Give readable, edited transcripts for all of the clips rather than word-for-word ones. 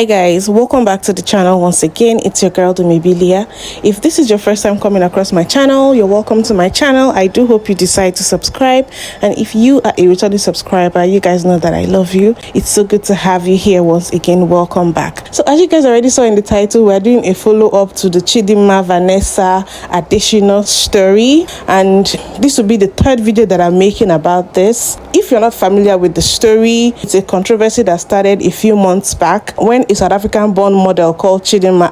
Hi guys, welcome back to the channel once again. It's your girl Dumebi. If this is your first time coming across my channel, you're welcome to my channel. I do hope you decide to subscribe, and if you are a returning subscriber, you guys know that I love you. It's so good to have you here once again. Welcome back. So as you guys already saw in the title, we're doing a follow-up to the Chidimma Vanessa additional story, and this will be the third video that I'm making about this. If you're not familiar with the story, it's a controversy that started a few months back when a South African born model called Chidimma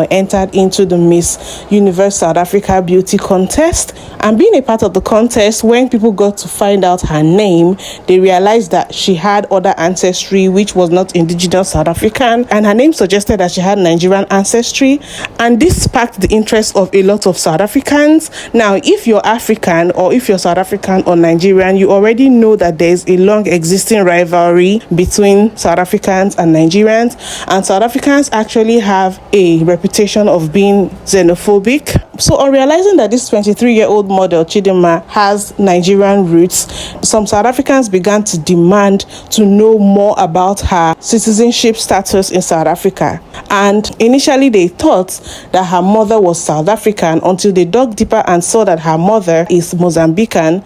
entered into the Miss Universe South Africa beauty contest. And being a part of the contest, when people got to find out her name, they realized that she had other ancestry which was not indigenous South African, and her name suggested that she had Nigerian ancestry, and this sparked the interest of a lot of South Africans. Now, if you're African, or if you're South African or Nigerian, you already know that there's a long existing rivalry between South Africans and Nigerians, and South Africans actually have a reputation of being xenophobic. So on realizing that this 23-year-old model Chidimma has Nigerian roots, some South Africans began to demand to know more about her citizenship status in South Africa. And initially they thought that her mother was South African, until they dug deeper and saw that her mother is Mozambican,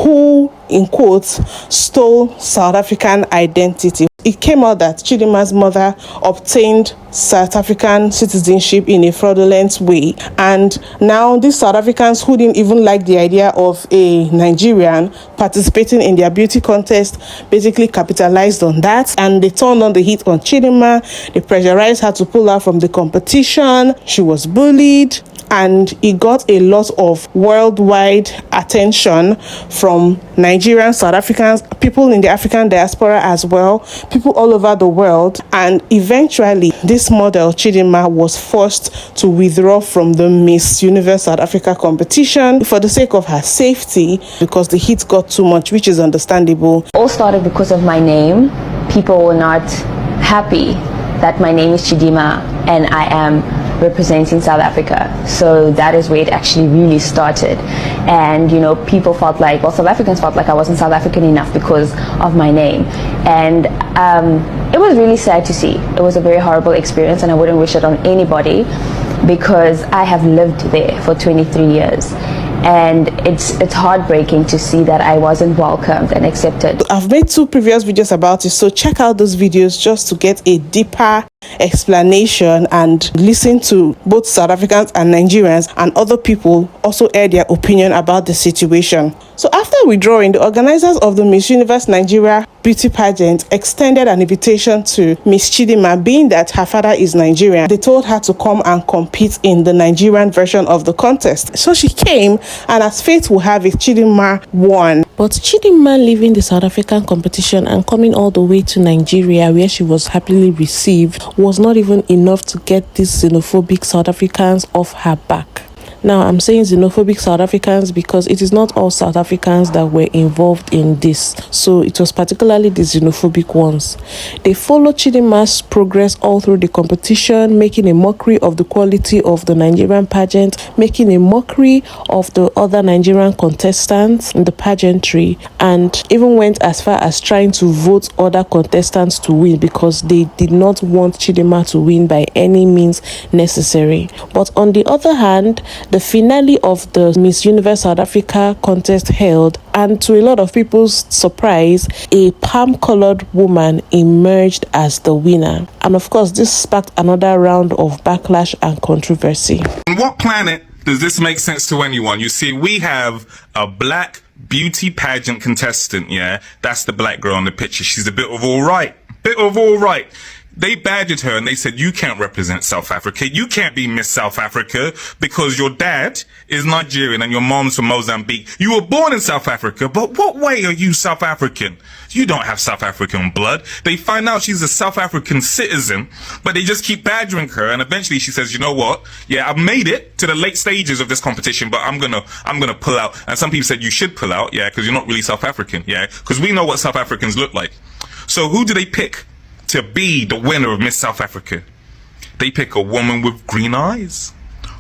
who, in quotes, stole South African identity. It came out that Chidimma's mother obtained South African citizenship in a fraudulent way, and now these South Africans who didn't even like the idea of a Nigerian participating in their beauty contest basically capitalized on that, and they turned on the heat on Chidimma. They pressurized her to pull out from the competition. She was bullied, and it got a lot of worldwide attention from Nigerian South Africans, people in the African diaspora as well, people all over the world. And eventually this model Chidimma was forced to withdraw from the Miss Universe South Africa competition for the sake of her safety, because the heat got too much, which is understandable. All started because of my name. People were not happy that my name is Chidimma and I am representing South Africa. So that is where it actually really started. And people felt like, well, South Africans felt like I wasn't South African enough because of my name. And it was really sad to see. It was a very horrible experience, and I wouldn't wish it on anybody, because I have lived there for 23 years. And it's heartbreaking to see that I wasn't welcomed and accepted. I've made 2 previous videos about it, so check out those videos just to get a deeper explanation and listen to both South Africans and Nigerians and other people also air their opinion about the situation. So after withdrawing, the organizers of the Miss Universe Nigeria beauty pageant extended an invitation to Miss Chidimma, being that her father is Nigerian. They told her to come and compete in the Nigerian version of the contest. So she came, and as fate will have it, Chidimma won. But Chidimma leaving the South African competition and coming all the way to Nigeria, where she was happily received, was not even enough to get these xenophobic South Africans off her back. Now, I'm saying xenophobic South Africans because it is not all South Africans that were involved in this. So it was particularly the xenophobic ones. They followed Chidimma's progress all through the competition, making a mockery of the quality of the Nigerian pageant, making a mockery of the other Nigerian contestants in the pageantry, and even went as far as trying to vote other contestants to win, because they did not want Chidimma to win by any means necessary. But on the other hand, the finale of the Miss Universe South Africa contest held, and to a lot of people's surprise, a palm-colored woman emerged as the winner. And of course, this sparked another round of backlash and controversy. On what planet does this make sense to anyone? You see, we have a black beauty pageant contestant, yeah? That's the black girl in the picture. She's a bit of all right. They badgered her and they said, you can't represent South Africa. You can't be Miss South Africa because your dad is Nigerian and your mom's from Mozambique. You were born in South Africa, but what way are you South African? You don't have South African blood. They find out she's a South African citizen, but they just keep badgering her. And eventually she says, you know what? Yeah, I've made it to the late stages of this competition, but I'm gonna pull out. And some people said you should pull out, yeah, because you're not really South African, yeah, because we know what South Africans look like. So who do they pick to be the winner of Miss South Africa? They pick a woman with green eyes.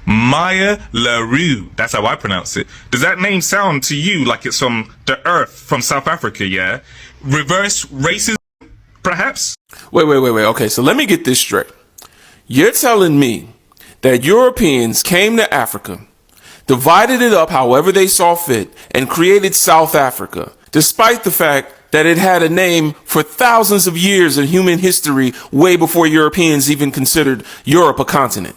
Maya LaRue. That's how I pronounce it. Does that name sound to you like it's from the earth, from South Africa, yeah? Reverse racism Perhaps? Wait. Okay, so let me get this straight. You're telling me that Europeans came to Africa, divided it up however they saw fit, and created South Africa, despite the fact that it had a name for thousands of years in human history, way before Europeans even considered Europe a continent.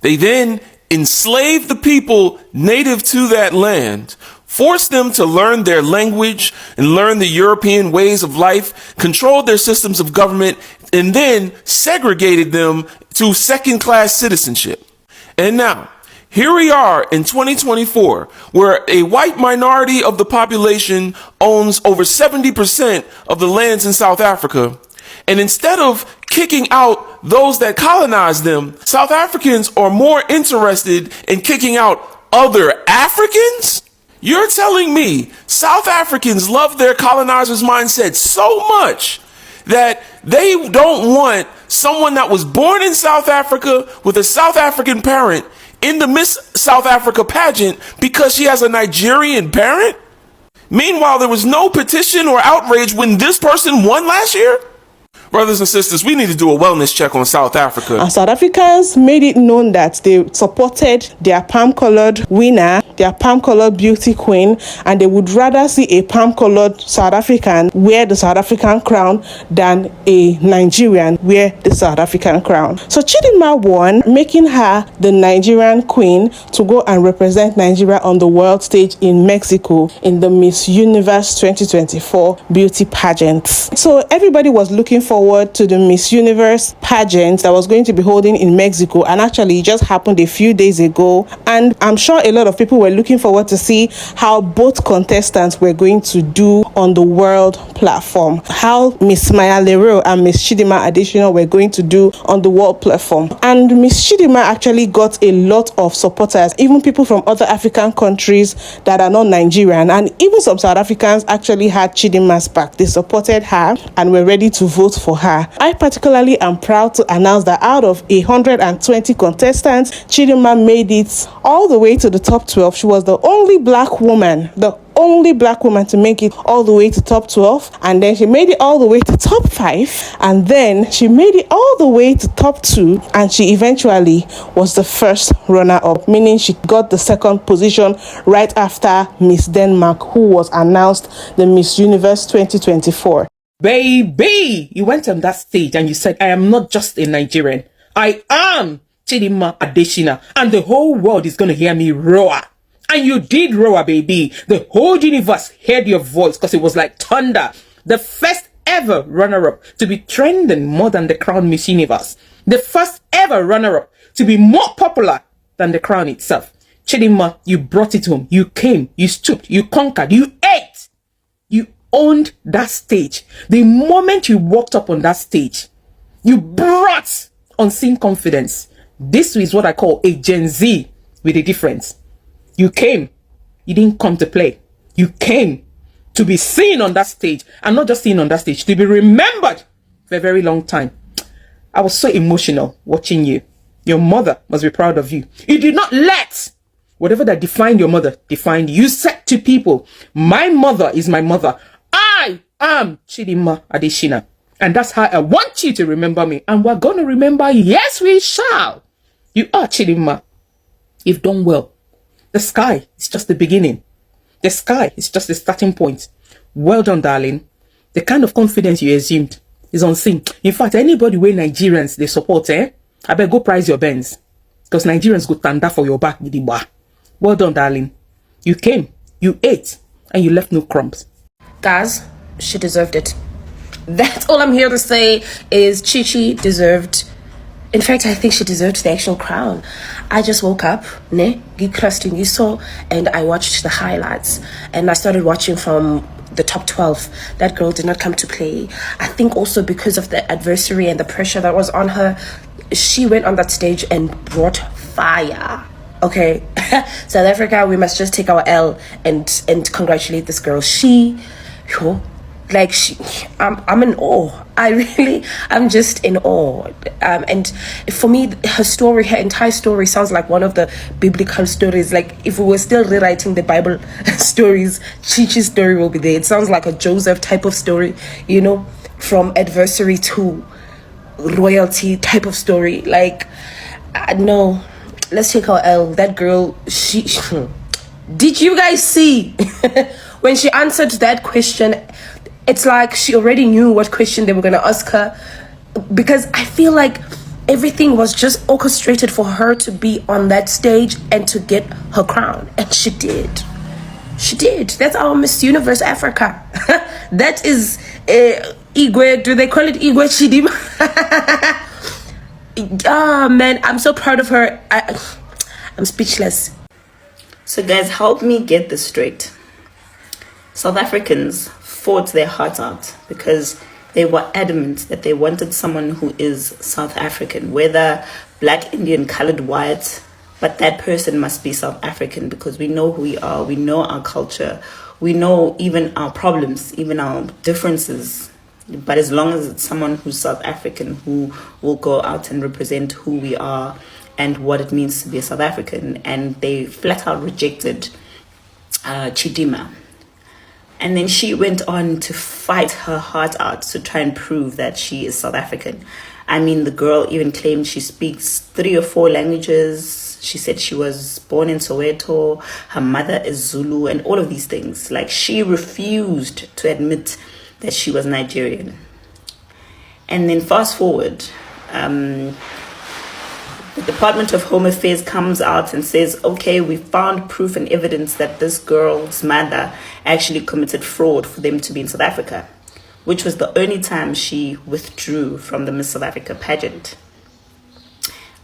They then enslaved the people native to that land, forced them to learn their language and learn the European ways of life, controlled their systems of government, and then segregated them to second-class citizenship. And now, here we are in 2024, where a white minority of the population owns over 70% of the lands in South Africa. And instead of kicking out those that colonized them, South Africans are more interested in kicking out other Africans? You're telling me South Africans love their colonizers' mindset so much that they don't want someone that was born in South Africa with a South African parent in the Miss South Africa pageant because she has a Nigerian parent? Meanwhile, there was no petition or outrage when this person won last year? Brothers and sisters, we need to do a wellness check on South Africa. And South Africans made it known that they supported their palm-colored winner, their palm-colored beauty queen, and they would rather see a palm-colored South African wear the South African crown than a Nigerian wear the South African crown. So Chidimma won, making her the Nigerian queen to go and represent Nigeria on the world stage in Mexico in the Miss Universe 2024 beauty pageant. So everybody was looking forward to the Miss Universe pageant that was going to be holding in Mexico, and actually it just happened a few days ago, and I'm sure a lot of people were looking forward to see how both contestants were going to do on the world platform, how Miss Maya Leroux and Miss Chidimma Additional were going to do on the world platform. And Miss Chidimma actually got a lot of supporters, even people from other African countries that are not Nigerian, and even some South Africans actually had Chidimma's back. They supported her and were ready to vote for her. I particularly am proud to announce that out of 120 contestants, Chidimma made it all the way to the top 12. She was the only black woman to make it all the way to top 12, and then she made it all the way to top 5, and then she made it all the way to top 2, and she eventually was the first runner-up, meaning she got the second position right after Miss Denmark, who was announced the Miss Universe 2024. Baby, you went on that stage and you said, I am not just a Nigerian. I am Chidimma Additional, and the whole world is going to hear me roar. And you did roar, baby. The whole universe heard your voice because it was like thunder. The first ever runner-up to be trending more than the crown Miss Universe. The first ever runner-up to be more popular than the crown itself. Chidimma, you brought it home. You came, you stooped, you conquered, you ate. You owned that stage. The moment you walked up on that stage, you brought unseen confidence. This is what I call a Gen Z with a difference. You came. You didn't come to play. You came to be seen on that stage, and not just seen on that stage, to be remembered for a very long time. I was so emotional watching you. Your mother must be proud of you. You did not let whatever that defined your mother define you. You said to people, my mother is my mother. I am Chidimma Additional. And that's how I want you to remember me. And we're going to remember, yes, we shall. You are Chidimma. You've done well. The sky is just the beginning. The sky is just the starting point. Well done, darling. The kind of confidence you assumed is unseen. In fact, anybody where Nigerians, they support, I better go price your Benz. Because Nigerians go tanda for your back with the bar. Well done, darling. You came, you ate, and you left no crumbs. Guys, she deserved it. That's all I'm here to say is Chichi deserved. In fact, I think she deserved the actual crown. I just woke up, and I watched the highlights. And I started watching from the top 12. That girl did not come to play. I think also because of the adversary and the pressure that was on her, she went on that stage and brought fire. Okay, South Africa, we must just take our L and congratulate this girl. I'm in awe. I'm just in awe. And for me, her entire story sounds like one of the biblical stories. Like if we were still rewriting the Bible stories, Chichi's story will be there. It sounds like a Joseph type of story, from adversary to royalty type of story. Like, no, let's take our L. That girl, she did you guys see when she answered that question? It's like she already knew what question they were going to ask her, because I feel like everything was just orchestrated for her to be on that stage and to get her crown, and she did. She did. That's our Miss Universe Africa. That is Igwe. Do they call it Igwe Chidimma? Oh man, I'm so proud of her. I'm speechless. So guys, help me get this straight. South Africans fought their hearts out because they were adamant that they wanted someone who is South African, whether black, Indian, colored, white, but that person must be South African, because we know who we are, we know our culture, we know even our problems, even our differences. But as long as it's someone who's South African, who will go out and represent who we are and what it means to be a South African. And they flat out rejected Chidimma. And then she went on to fight her heart out to try and prove that she is South African. I mean, the girl even claimed she speaks 3 or 4 languages. She said she was born in Soweto, her mother is Zulu, and all of these things. Like, she refused to admit that she was Nigerian. And then fast forward, the Department of Home Affairs comes out and says, okay, we found proof and evidence that this girl's mother actually committed fraud for them to be in South Africa, which was the only time she withdrew from the Miss South Africa pageant.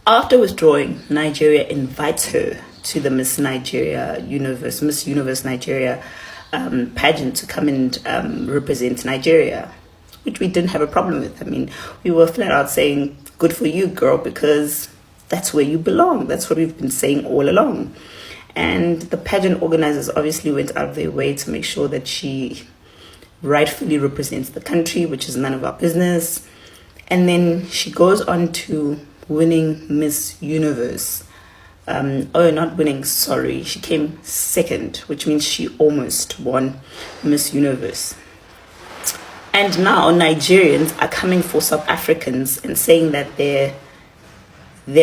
After withdrawing, Nigeria invites her to the Miss Universe Nigeria pageant to come and represent Nigeria, which we didn't have a problem with. I mean, we were flat out saying, good for you, girl, because that's where you belong. That's what we've been saying all along. And the pageant organizers obviously went out of their way to make sure that she rightfully represents the country, which is none of our business. And then she goes on to winning Miss Universe. Not winning, sorry. She came second, which means she almost won Miss Universe. And now Nigerians are coming for South Africans and saying that they're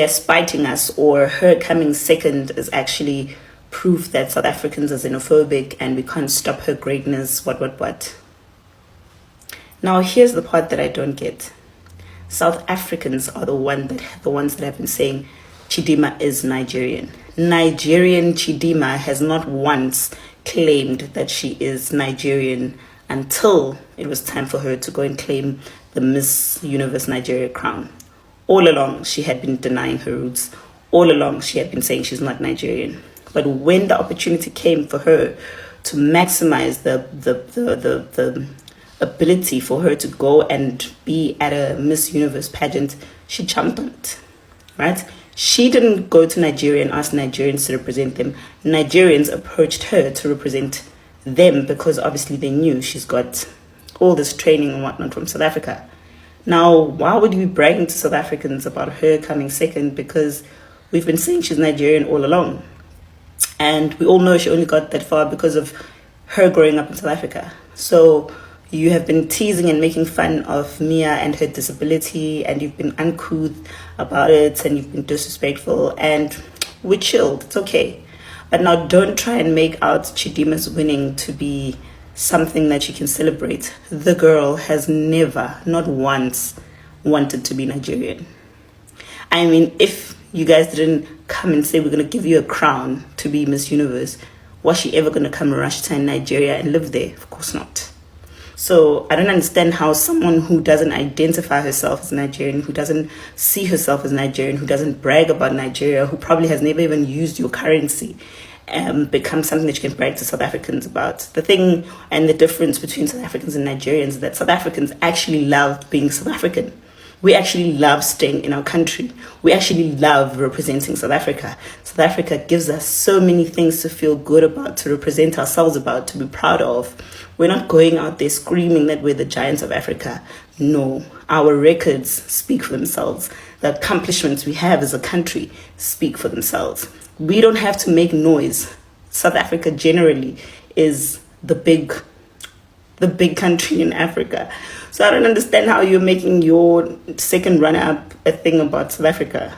spiting us, or her coming second is actually proof that South Africans are xenophobic and we can't stop her greatness, what. Now, here's the part that I don't get. South Africans are the ones that have been saying Chidimma is Nigerian. Nigerian Chidimma has not once claimed that she is Nigerian until it was time for her to go and claim the Miss Universe Nigeria crown. All along, she had been denying her roots. All along, she had been saying she's not Nigerian. But when the opportunity came for her to maximize the ability for her to go and be at a Miss Universe pageant, she jumped on it, right? She didn't go to Nigeria and ask Nigerians to represent them. Nigerians approached her to represent them because obviously they knew she's got all this training and whatnot from South Africa. Now, why would we be bragging to South Africans about her coming second? Because we've been saying she's Nigerian all along. And we all know she only got that far because of her growing up in South Africa. So you have been teasing and making fun of Mia and her disability, and you've been uncouth about it, and you've been disrespectful, and we chilled. It's okay. But now don't try and make out Chidimma's winning to be something that you can celebrate. The girl has never, not once, wanted to be Nigerian. I mean, if you guys didn't come and say we're going to give you a crown to be Miss Universe, was she ever going to come rush to Nigeria and live there? Of course not. So I don't understand how someone who doesn't identify herself as Nigerian, who doesn't see herself as Nigerian, who doesn't brag about Nigeria, who probably has never even used your currency, becomes something that you can brag to South Africans about. The thing and the difference between South Africans and Nigerians is that South Africans actually love being South African. We actually love staying in our country. We actually love representing South Africa. South Africa gives us so many things to feel good about, to represent ourselves about, to be proud of. We're not going out there screaming that we're the giants of Africa. No, our records speak for themselves. The accomplishments we have as a country speak for themselves. We don't have to make noise. South Africa generally is the big the big country in Africa. So I don't understand how you're making your second runner-up a thing about South Africa.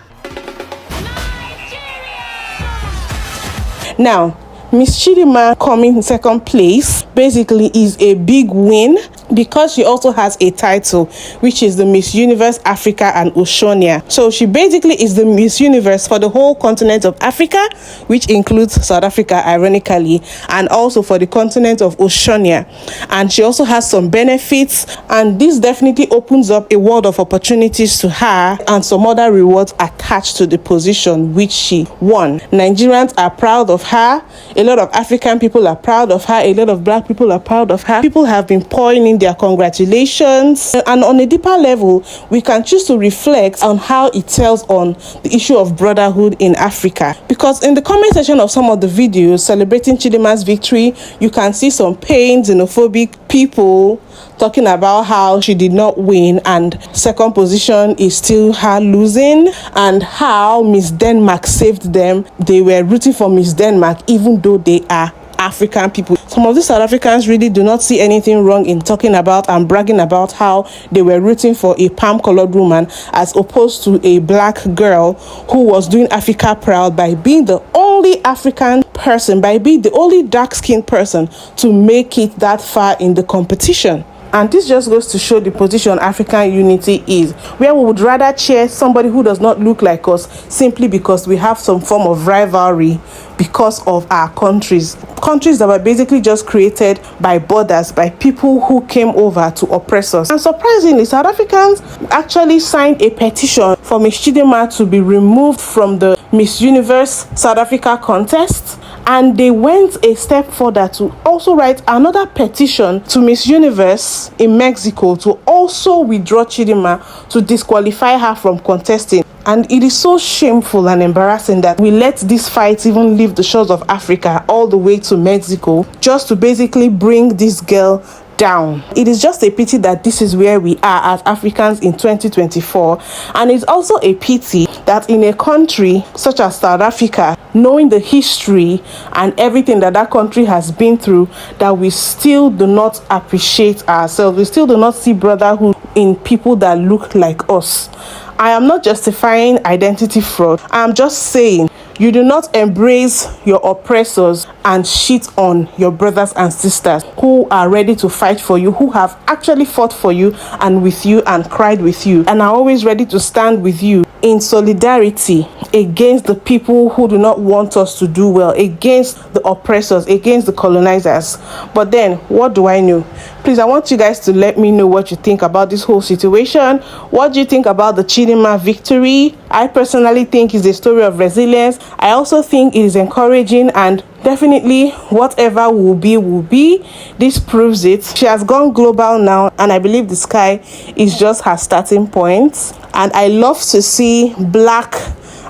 Now, Miss Chidimma coming in second place basically is a big win because she also has a title, which is the Miss Universe Africa and Oceania. So she basically is the Miss Universe for the whole continent of Africa, which includes South Africa, ironically, and also for the continent of Oceania. And she also has some benefits, and this definitely opens up a world of opportunities to her and some other rewards attached to the position which she won. Nigerians are proud of her. A lot of African people are proud of her. A lot of black people are proud of her. People have been pouring in their congratulations. And on a deeper level, we can choose to reflect on how it tells on the issue of brotherhood in Africa. Because in the comment section of some of the videos celebrating Chidimma's victory, you can see some pain, xenophobic people talking about how she did not win and second position is still her losing, and how Miss Denmark saved them. They were rooting for Miss Denmark even though they are African people. Some of these South Africans really do not see anything wrong in talking about and bragging about how they were rooting for a palm-colored woman as opposed to a black girl who was doing Africa proud by being the only African person, by being the only dark-skinned person to make it that far in the competition. And this just goes to show the position African unity is, where we would rather cheer somebody who does not look like us simply because we have some form of rivalry because of our countries that were basically just created by borders, by people who came over to oppress us. And surprisingly, South Africans actually signed a petition for Miss Chidimma to be removed from the Miss Universe South Africa contest, and they went a step further to also write another petition to Miss Universe in Mexico to also withdraw Chidimma, to disqualify her from contesting. And it is so shameful and embarrassing that we let this fight even leave the shores of Africa all the way to Mexico just to basically bring this girl down. It is just a pity that this is where we are as Africans in 2024, and it's also a pity that in a country such as South Africa, knowing the history and everything that that country has been through, that we still do not appreciate ourselves. We still do not see brotherhood in people that look like us. I am not justifying identity fraud. I am just saying you do not embrace your oppressors and shit on your brothers and sisters who are ready to fight for you, who have actually fought for you and with you and cried with you and are always ready to stand with you in solidarity against the people who do not want us to do well, against the oppressors, against the colonizers. But then, what do I know? Please, I want you guys to let me know what you think about this whole situation. What do you think about the Chidimma victory? I personally think it's a story of resilience. I also think it is encouraging, and definitely whatever will be. This proves it. She has gone global now, and I believe the sky is just her starting point. And I love to see black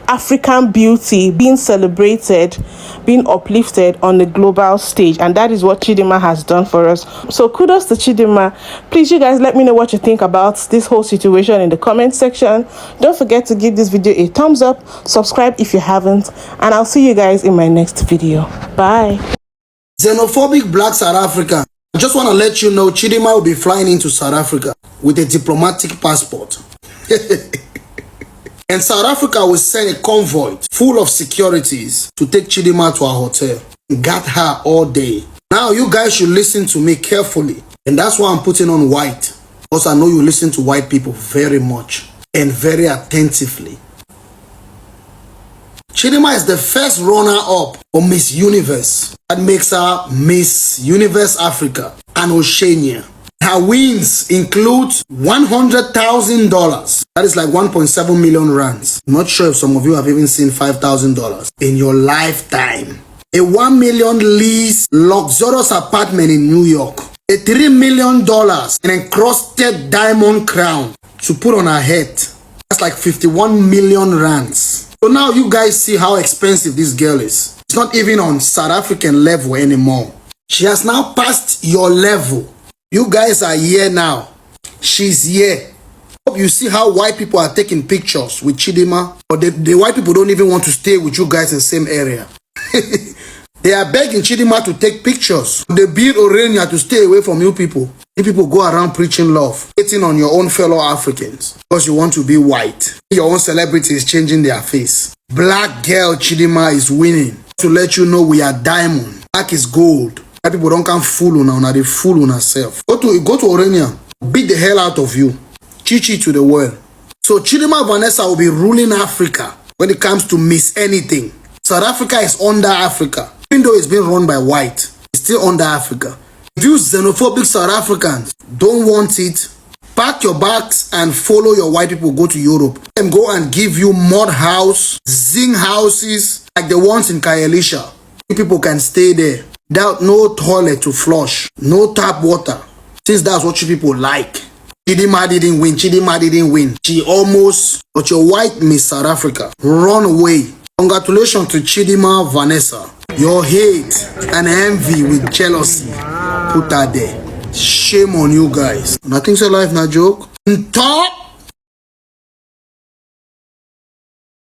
African beauty being celebrated, being uplifted on the global stage, and that is what Chidimma has done for us. So kudos to Chidimma. Please, you guys, let me know what you think about this whole situation in the comment section. Don't forget to give this video a thumbs up, subscribe if you haven't, and I'll see you guys in my next video. Bye. Xenophobic black South Africa. I just want to let you know Chidimma will be flying into South Africa with a diplomatic passport. And South Africa will send a convoy full of securities to take Chidimma to our hotel. Got her all day. Now you guys should listen to me carefully. And that's why I'm putting on white. Because I know you listen to white people very much and very attentively. Chidimma is the first runner-up for Miss Universe. That makes her Miss Universe Africa and Oceania. Her wins include $100,000. That is like 1.7 million rands. Not sure if some of you have even seen $5,000 in your lifetime. A $1 million lease luxurious apartment in New York. A $3 million an encrusted diamond crown to put on her head. That's like 51 million rands. So now you guys see how expensive this girl is. It's not even on South African level anymore. She has now passed your level. You guys are here now. She's here. Hope you see how white people are taking pictures with Chidimma. But the white people don't even want to stay with you guys in the same area. They are begging Chidimma to take pictures. They beat Orenia to stay away from you people. You people go around preaching love, hating on your own fellow Africans because you want to be white. Your own celebrity is changing their face. Black girl Chidimma is winning. To let you know we are diamond. Black is gold. That people don't come fool on now, they fool on herself. Go to Orenia, beat the hell out of you. Chichi to the world. So Chidimma Vanessa will be ruling Africa when it comes to Miss Anything. South Africa is under Africa. Even though it's being run by white, it's still under Africa. If you xenophobic South Africans don't want it, pack your bags and follow your white people, go to Europe. And go and give you mud house, zinc houses, like the ones in Kayelisha. You people can stay there. Without no toilet to flush, no tap water. Since that's what you people like. Chidimma didn't win, Chidimma didn't win. She almost, but your white Miss South Africa, run away. Congratulations to Chidimma Vanessa. Your hate and envy with jealousy, put her there. Shame on you guys. Nothing's a life, not joke. Top.